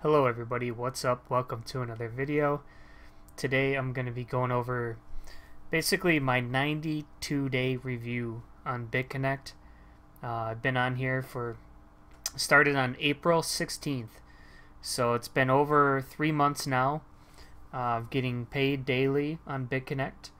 Hello everybody, what's up? Welcome to another video. Today I'm going to be going over basically my 92-day review on Bitconnect. I've been on here started on April 16th, so it's been over 3 months now, getting paid daily on Bitconnect.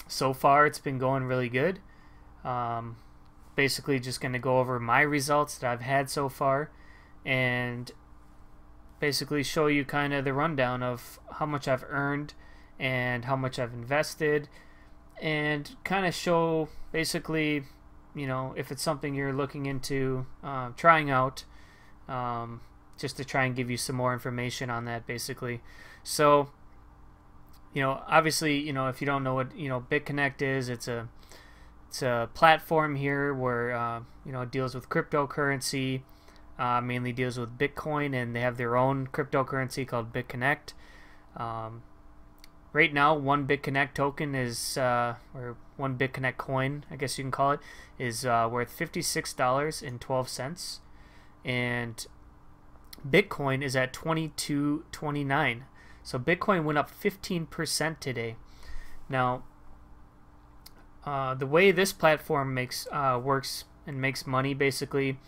So far it's been going really good. Basically just going to go over my results that I've had so far and basically show you kind of the rundown of how much I've earned and how much I've invested, and kind of show basically, you know, if it's something you're looking into trying out, just to try and give you some more information on that basically. So, you know, obviously, you know, if you don't know what, you know, Bitconnect is, it's a platform here where you know, it deals with cryptocurrency. Mainly deals with Bitcoin, and they have their own cryptocurrency called Bitconnect. Right now, one Bitconnect token is, or one Bitconnect coin, I guess you can call it, is worth $56.12, and Bitcoin is at $22.29. So Bitcoin went up 15% today. Now, the way this platform works and makes money basically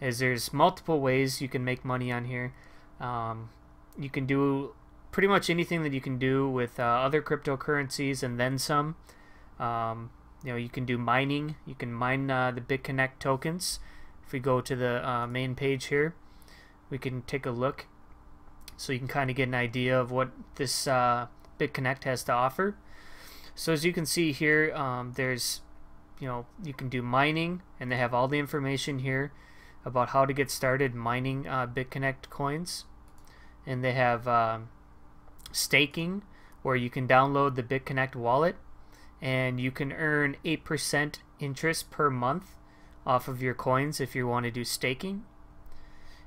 is there's multiple ways you can make money on here. You can do pretty much anything that you can do with other cryptocurrencies and then some. You know, you can do mining. You can mine the Bitconnect tokens. If we go to the main page here, we can take a look, so you can kind of get an idea of what this Bitconnect has to offer. So as you can see here, there's, you know, you can do mining, and they have all the information here about how to get started mining Bitconnect coins. And they have staking, where you can download the Bitconnect wallet and you can earn 8% interest per month off of your coins if you want to do staking.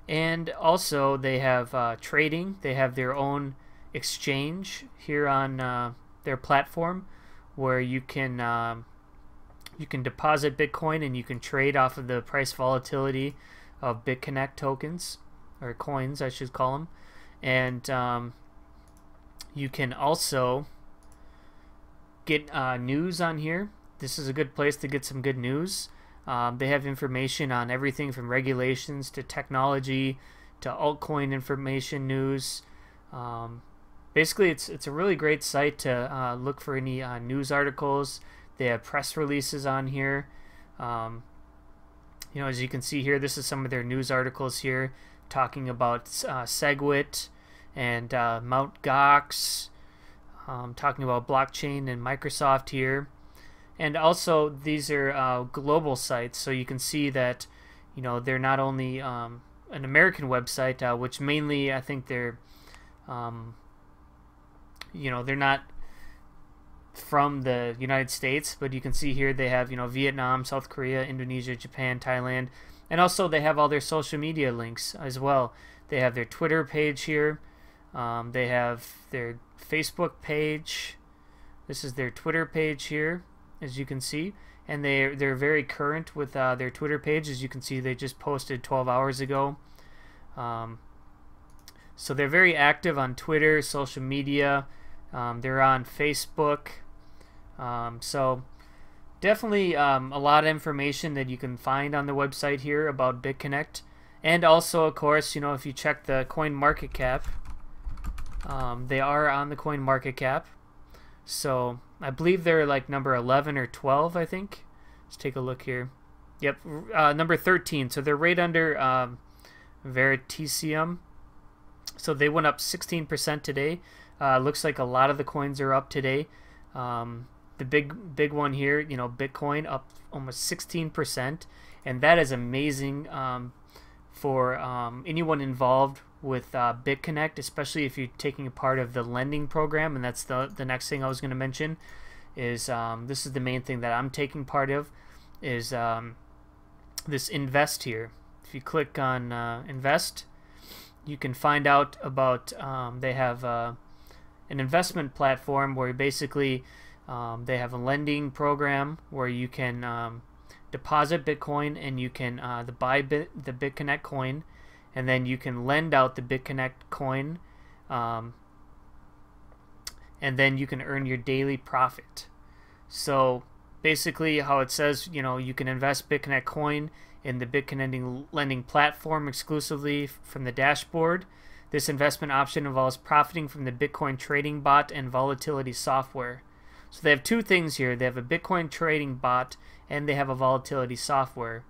And also they have trading. They have their own exchange here on their platform, where you can deposit Bitcoin and you can trade off of the price volatility of Bitconnect tokens, or coins I should call them. And you can also get news on here. This is a good place to get some good news. They have information on everything from regulations to technology to altcoin information news. Basically it's a really great site to look for any news articles. They have press releases on here. You know, as you can see here, this is some of their news articles here talking about SegWit and Mt. Gox, talking about blockchain and Microsoft here. And also these are global sites, so you can see that, you know, they're not only an American website, which mainly I think they're, you know, they're not from the United States, but you can see here they have, you know, Vietnam, South Korea, Indonesia, Japan, Thailand, and also they have all their social media links as well. They have their Twitter page here. They have their Facebook page. This is their Twitter page here, as you can see, and they're very current with their Twitter page. As you can see, they just posted 12 hours ago. So they're very active on Twitter, social media. They're on Facebook. So definitely a lot of information that you can find on the website here about Bitconnect. And also, of course, you know, if you check the coin market cap, they are on the coin market cap. So I believe they're like number 11 or 12, I think. Let's take a look here. Yep, number 13. So they're right under Veritasium. So they went up 16% today. Looks like a lot of the coins are up today. The big one here, you know, Bitcoin up almost 16%, and that is amazing for anyone involved with Bitconnect, especially if you're taking a part of the lending program. And that's the next thing I was going to mention. Is this is the main thing that I'm taking part of, is this invest here. If you click on invest, you can find out about they have an investment platform where basically they have a lending program where you can deposit Bitcoin, and you can buy the Bitconnect coin, and then you can lend out the Bitconnect coin, and then you can earn your daily profit. So basically how it says, you can invest Bitconnect coin in the Bitconnect lending platform exclusively from the dashboard. This investment option involves profiting from the Bitcoin trading bot and volatility software. So they have two things here. They have a Bitcoin trading bot and they have a volatility software.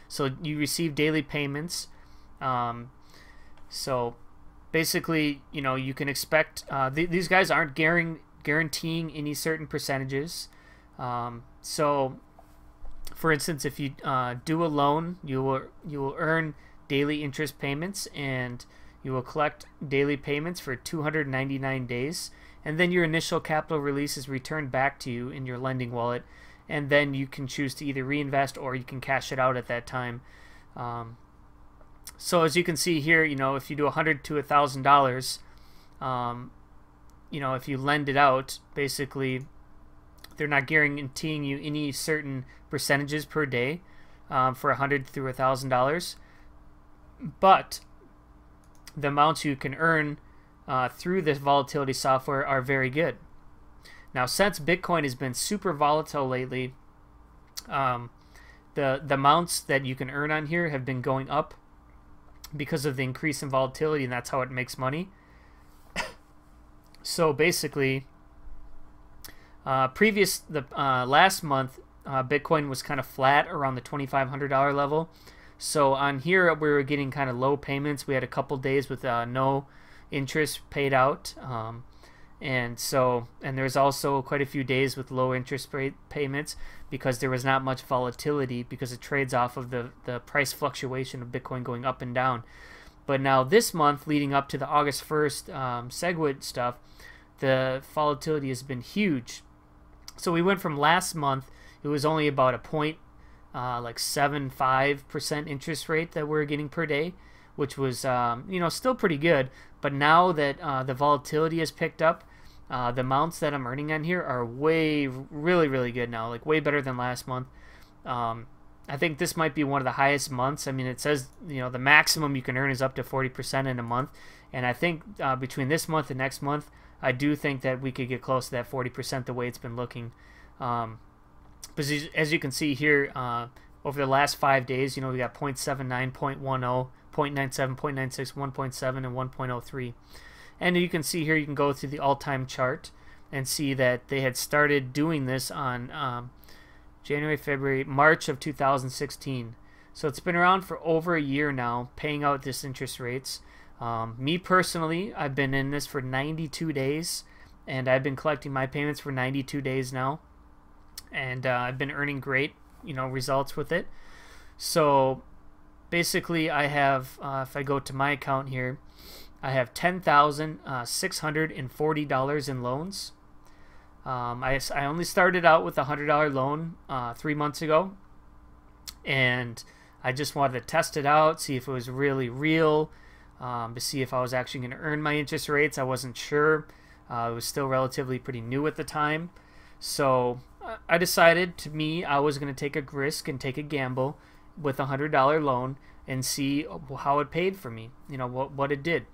So you receive daily payments. So basically, you can expect these guys aren't guaranteeing any certain percentages. So for instance, if you do a loan, you will earn daily interest payments, and you will collect daily payments for 299 days, and then your initial capital release is returned back to you in your lending wallet, and then you can choose to either reinvest or you can cash it out at that time. So as you can see here, if you do $100 to $1,000, if you lend it out, basically they're not guaranteeing you any certain percentages per day for $100 through $1,000, but the amounts you can earn through this volatility software are very good. Now, since Bitcoin has been super volatile lately, the amounts that you can earn on here have been going up because of the increase in volatility, and that's how it makes money. So basically, last month, Bitcoin was kind of flat around the $2,500 level. So on here, we were getting kind of low payments. We had a couple days with no interest paid out, and there's also quite a few days with low interest rate payments because there was not much volatility, because it trades off of the price fluctuation of Bitcoin going up and down. But now this month, leading up to the August 1st SegWit stuff, the volatility has been huge. So we went from last month, it was only about a 0.75% interest rate that we're getting per day, which was still pretty good. But now that the volatility has picked up, the amounts that I'm earning on here are really good now, like way better than last month. I think this might be one of the highest months. I mean, it says the maximum you can earn is up to 40% in a month, and I think between this month and next month, I do think that we could get close to that 40% the way it's been looking. But as you can see here, over the last 5 days, we got 0.79, 0.10, 0.97, 0.96, 1.7, and 1.03. And you can see here, you can go through the all-time chart and see that they had started doing this on January, February, March of 2016. So it's been around for over a year now, paying out this interest rates. Me personally, I've been in this for 92 days, and I've been collecting my payments for 92 days now, and I've been earning great, results with it. So basically, I have, if I go to my account here, I have $10,640 in loans. I only started out with a $100 loan 3 months ago, and I just wanted to test it out, see if it was really real, to see if I was actually going to earn my interest rates. I wasn't sure. It was still relatively pretty new at the time. So I decided, I was going to take a risk and take a gamble with a $100 loan and see how it paid for me, what it did.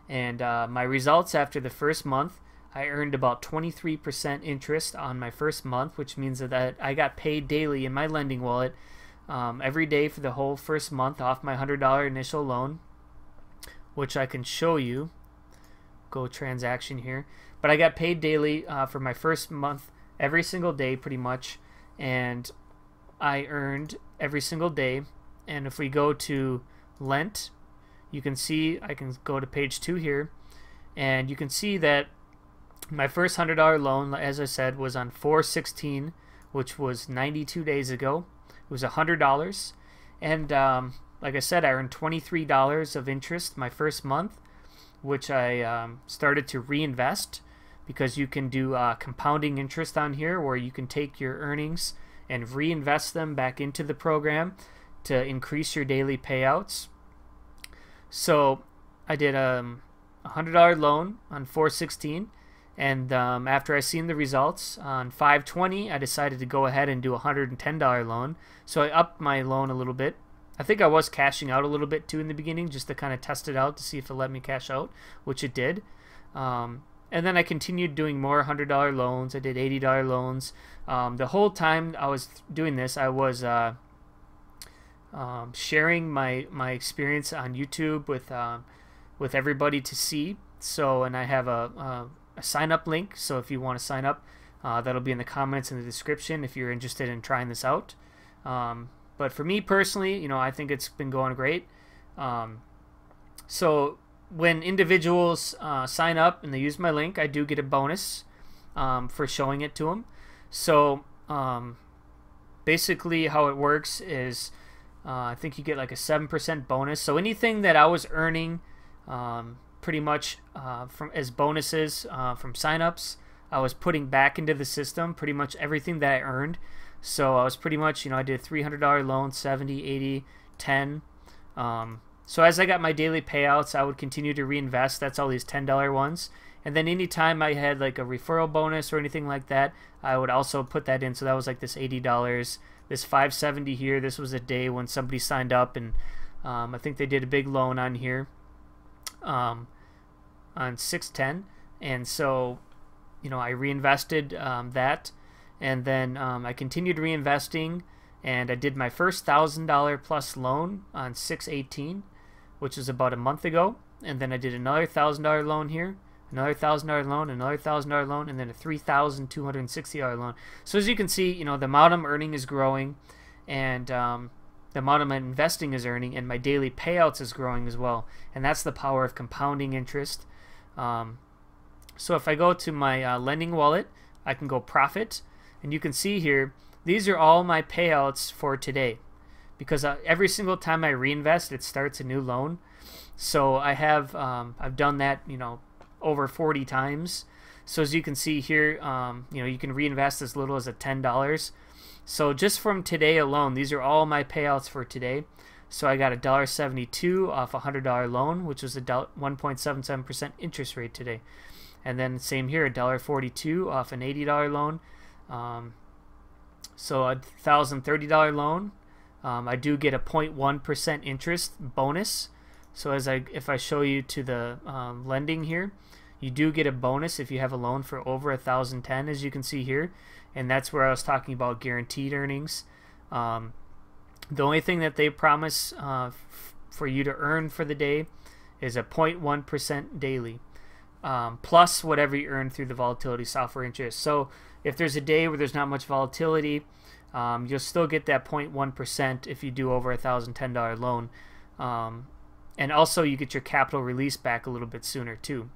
And my results after the first month, I earned about 23% interest on my first month, which means that I got paid daily in my lending wallet every day for the whole first month off my $100 initial loan, which I can show you. Go transaction here. But I got paid daily for my first month every single day pretty much, and I earned every single day. And if we go to Lent, you can see, I can go to page 2 here, and you can see that my first $100 loan, as I said, was on 4/16, which was 92 days ago. It was $100, and like I said, I earned $23 of interest my first month, which I started to reinvest, because you can do compounding interest on here, where you can take your earnings and reinvest them back into the program to increase your daily payouts. So I did a $100 loan on 4/16, and after I seen the results on 5/20, I decided to go ahead and do a $110 loan. So I upped my loan a little bit. I think I was cashing out a little bit too in the beginning, just to kind of test it out to see if it let me cash out, which it did. And then I continued doing more $100 loans. I did $80 loans. The whole time I was doing this, I was sharing my experience on YouTube with everybody to see. So, and I have a sign up link. So if you want to sign up, that'll be in the comments in the description if you're interested in trying this out. But for me personally, you know, I think it's been going great. So when individuals sign up and they use my link, I do get a bonus for showing it to them. So basically how it works is I think you get like a 7% bonus. So anything that I was earning pretty much from as bonuses from signups, I was putting back into the system, pretty much everything that I earned. So I was pretty much, you know, I did a $300 loan, 70, 80, 10. So as I got my daily payouts, I would continue to reinvest. That's all these $10 ones. And then anytime I had like a referral bonus or anything like that, I would also put that in. So that was like this $80, this 570 here. This was a day when somebody signed up, and I think they did a big loan on here on 610. And so, you know, I reinvested that. And then I continued reinvesting, and I did my first $1,000 plus loan on 6/18, which was about a month ago. And then I did another $1,000 loan here, another $1,000 loan, another $1,000 loan, and then a $3,260 loan. So as you can see, you know, the amount I'm earning is growing, and the amount I'm investing is earning, and my daily payouts is growing as well. And that's the power of compounding interest. So if I go to my lending wallet, I can go profit. And you can see here, these are all my payouts for today, because every single time I reinvest, it starts a new loan. So I have I've done that, you know, over 40 times. So as you can see here, you know, you can reinvest as little as $10. So just from today alone, these are all my payouts for today. So I got $1.72 off a $100 loan, which was a 1.77% interest rate today. And then same here, $1.42 off an $80 loan. So a $1,030 loan, I do get a 0.1% interest bonus. So if I show you to the lending here, you do get a bonus if you have a loan for over 1,010, as you can see here, and that's where I was talking about guaranteed earnings. The only thing that they promise for you to earn for the day is a 0.1% daily. Plus whatever you earn through the volatility software interest. So if there's a day where there's not much volatility, you'll still get that 0.1% if you do over a $1,010 loan. And also you get your capital release back a little bit sooner too.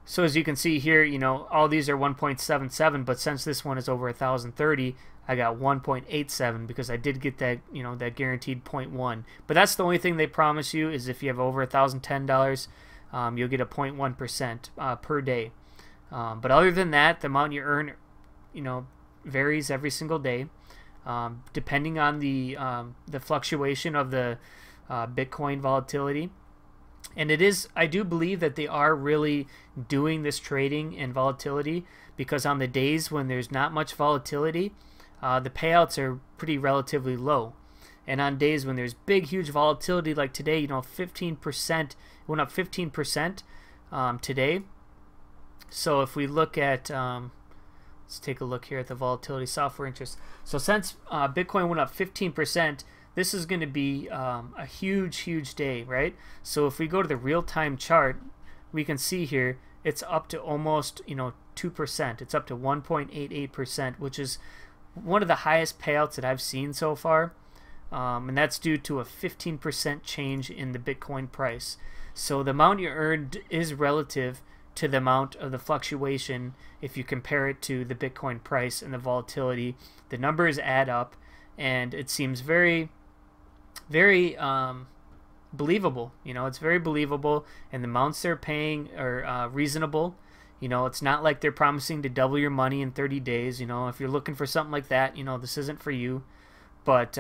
So as you can see here, you know, all these are 1.77, but since this one is over 1,030, I got 1.87 because I did get that, you know, that guaranteed 0.1. But that's the only thing they promise you, is if you have over $1,010, you'll get a 0.1% per day. But other than that, the amount you earn, you know, varies every single day, depending on the fluctuation of the Bitcoin volatility. And it is, I do believe that they are really doing this trading and volatility, because on the days when there's not much volatility, the payouts are pretty relatively low. And on days when there's big, huge volatility, like today, you know, 15%, went up 15% today. So if we look at, let's take a look here at the volatility software interest. So since Bitcoin went up 15%, this is going to be a huge, huge day, right? So if we go to the real-time chart, we can see here it's up to almost, you know, 2%. It's up to 1.88%, which is one of the highest payouts that I've seen so far. And that's due to a 15% change in the Bitcoin price. So the amount you earned is relative to the amount of the fluctuation if you compare it to the Bitcoin price and the volatility. The numbers add up, and it seems very, very believable. You know, it's very believable, and the amounts they're paying are reasonable. You know, it's not like they're promising to double your money in 30 days. You know, if you're looking for something like that, you know, this isn't for you. But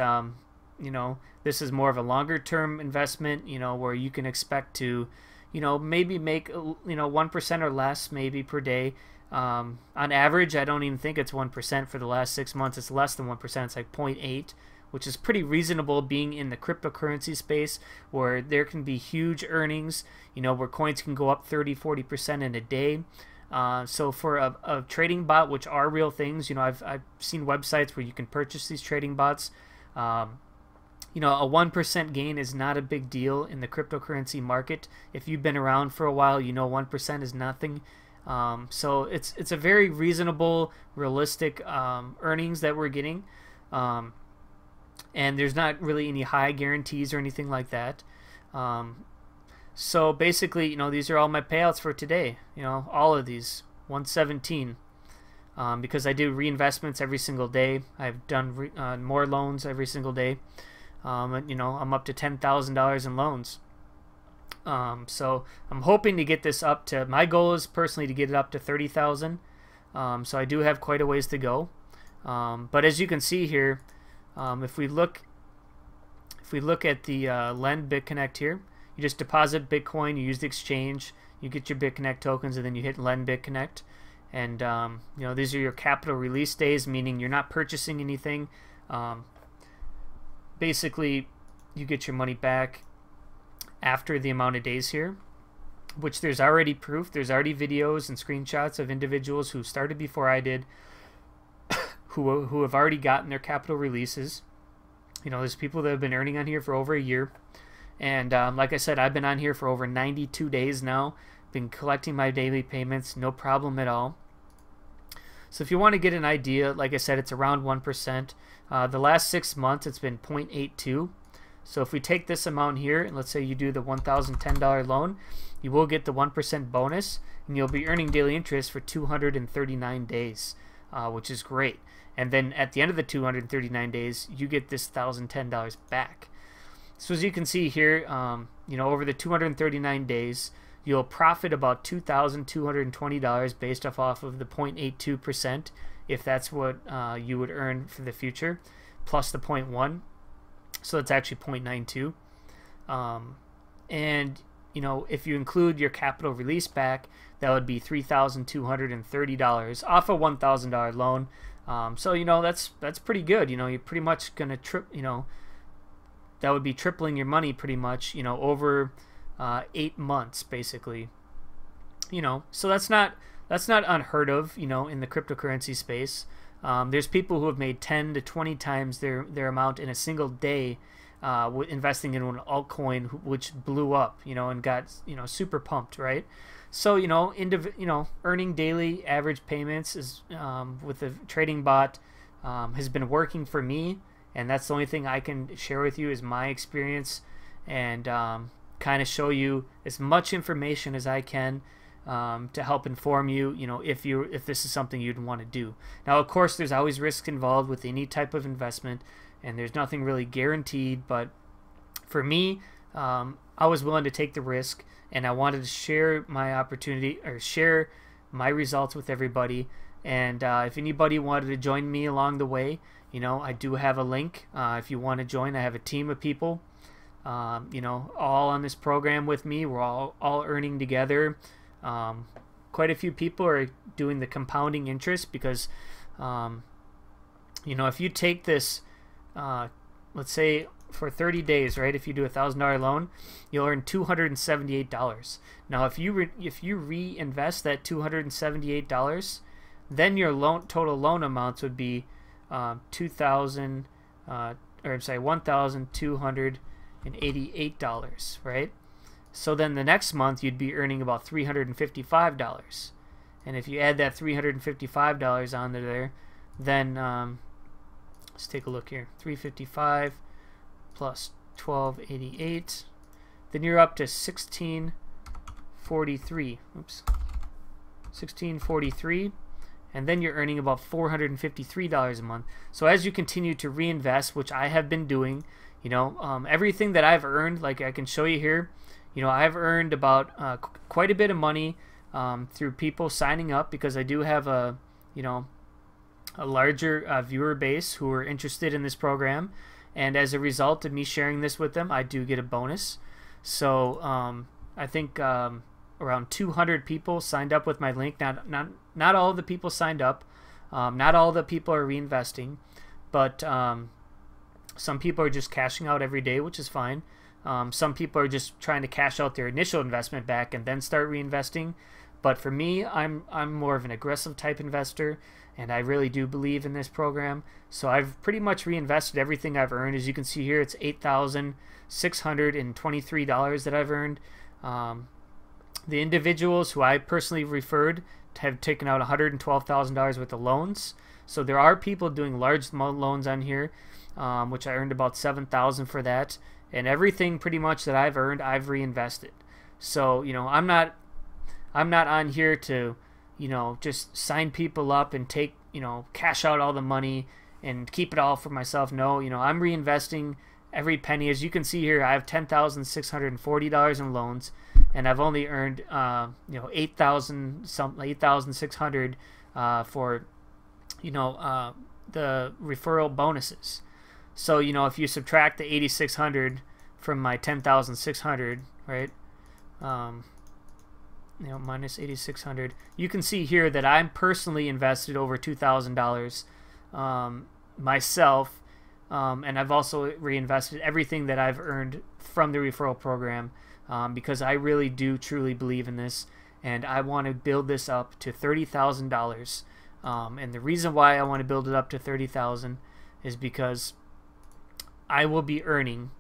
you know, this is more of a longer term investment, you know, where you can expect to, you know, maybe make, you know, 1% or less maybe per day. On average, I don't even think it's 1% for the last 6 months. It's less than 1%. It's like 0.8, which is pretty reasonable being in the cryptocurrency space where there can be huge earnings, you know, where coins can go up 30-40% in a day. So for a trading bot, which are real things, you know, I've seen websites where you can purchase these trading bots. You know, a 1% gain is not a big deal in the cryptocurrency market. If you've been around for a while, you know 1% is nothing. So it's a very reasonable, realistic earnings that we're getting. And there's not really any high guarantees or anything like that. So basically, you know, these are all my payouts for today. You know, all of these, 117. Because I do reinvestments every single day. I've done more loans every single day. And, you know, I'm up to $10,000 in loans. So I'm hoping to get this up to, my goal is personally to get it up to 30,000. So I do have quite a ways to go. But as you can see here, if we look at the Lend Bitconnect here, you just deposit Bitcoin, you use the exchange, you get your Bitconnect tokens, and then you hit Lend Bitconnect. And you know, these are your capital release days, meaning you're not purchasing anything. Basically, you get your money back after the amount of days here, which there's already proof. There's already videos and screenshots of individuals who started before I did, who have already gotten their capital releases. You know, there's people that have been earning on here for over a year. And like I said, I've been on here for over 92 days now. Been collecting my daily payments, no problem at all. So if you want to get an idea, like I said, it's around 1%. The last 6 months, it's been 0.82. So if we take this amount here, and let's say you do the $1,010 loan, you will get the 1% bonus, and you'll be earning daily interest for 239 days, which is great. And then at the end of the 239 days, you get this $1,010 back. So as you can see here, you know, over the 239 days, you'll profit about $2,220 based off of the 0.82%, if that's what you would earn for the future, plus the 0.1. So that's actually 0.92. And you know, if you include your capital release back, that would be $3,230 off a $1,000 loan. So you know, that's pretty good. You know, you're pretty much gonna you know, that would be tripling your money pretty much, you know, over 8 months basically. You know, so that's not unheard of, you know, in the cryptocurrency space. There's people who have made 10 to 20 times their amount in a single day investing in an altcoin which blew up, you know, and got, you know, super pumped, right? So, you know, earning daily average payments is with the trading bot has been working for me, and that's the only thing I can share with you is my experience, and kind of show you as much information as I can to help inform you, you know, if this is something you'd want to do. Now, of course, there's always risk involved with any type of investment, and there's nothing really guaranteed. But for me, I was willing to take the risk, and I wanted to share my opportunity or share my results with everybody. And if anybody wanted to join me along the way, you know, I do have a link. If you want to join, I have a team of people, you know, all on this program with me. We're all earning together. Quite a few people are doing the compounding interest because, you know, if you take this, let's say for 30 days, right? If you do $1,000 loan, you'll earn $278. Now, if you reinvest that $278, then your total loan amounts would be $1,288, right? So then the next month you'd be earning about $355, and if you add that $355 onto there, then let's take a look here. 355 plus 1288, then you're up to 1643. Oops, 1643. And then you're earning about $453 a month. So as you continue to reinvest, which I have been doing, you know, everything that I've earned, like I can show you here, you know, I've earned about quite a bit of money through people signing up, because I do have a, you know, a larger viewer base who are interested in this program, and as a result of me sharing this with them, I do get a bonus. So I think around 200 people signed up with my link. Not all of the people signed up. Not all the people are reinvesting, but Some people are just cashing out every day, which is fine. Some people are just trying to cash out their initial investment back and then start reinvesting. But for me, I'm more of an aggressive type investor, and I really do believe in this program. So I've pretty much reinvested everything I've earned. As you can see here, it's $8,623 that I've earned. The individuals who I personally referred have taken out $112,000 worth of loans. So there are people doing large loans on here, which I earned about $7,000 for that. And everything pretty much that I've earned, I've reinvested. So, you know, I'm not on here to, you know, just sign people up and take, you know, cash out all the money and keep it all for myself. No, you know, I'm reinvesting every penny. As you can see here, I have $10,640 in loans, and I've only earned, you know, $8,600 for, you know, the referral bonuses. So, you know, if you subtract the 8,600 from my 10,600, right? You know, minus 8,600, you can see here that I'm personally invested over $2,000 myself, and I've also reinvested everything that I've earned from the referral program, because I really do truly believe in this, and I want to build this up to $30,000. And the reason why I want to build it up to $30,000 is because I will be earning,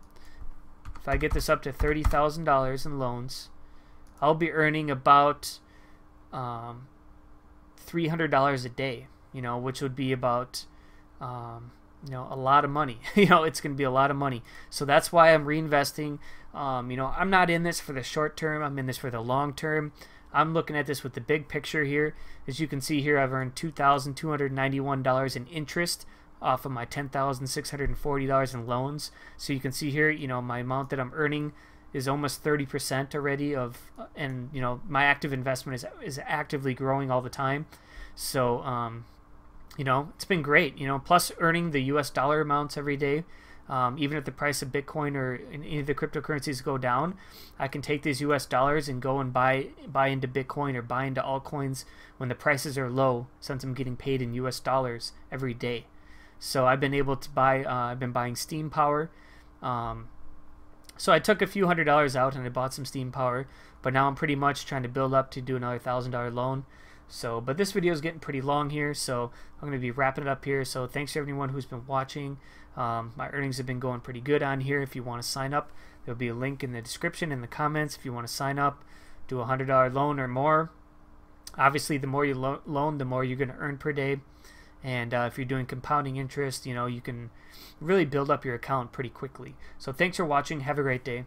if I get this up to $30,000 in loans, I'll be earning about $300 a day, you know, which would be about, you know, a lot of money. You know, it's going to be a lot of money. So that's why I'm reinvesting. You know, I'm not in this for the short term. I'm in this for the long term. I'm looking at this with the big picture here. As you can see here, I've earned $2,291 in interest off of my $10,640 in loans. So you can see here, you know, my amount that I'm earning is almost 30% already of, and you know, my active investment is actively growing all the time. So you know, it's been great, you know, plus earning the US dollar amounts every day. Even if the price of Bitcoin or any of the cryptocurrencies go down, I can take these US dollars and go and buy into Bitcoin or buy into altcoins when the prices are low, since I'm getting paid in US dollars every day. So I've been able to buy, I've been buying Steam Power. So I took a few $100s out and I bought some Steam Power, but now I'm pretty much trying to build up to do another $1,000 loan. So, but this video is getting pretty long here, so I'm going to be wrapping it up here. So thanks to everyone who's been watching. My earnings have been going pretty good on here. If you want to sign up, there'll be a link in the description in the comments. If you want to sign up, do a $100 loan or more. Obviously, the more you loan, the more you're going to earn per day. And if you're doing compounding interest, you know, you can really build up your account pretty quickly. So thanks for watching. Have a great day.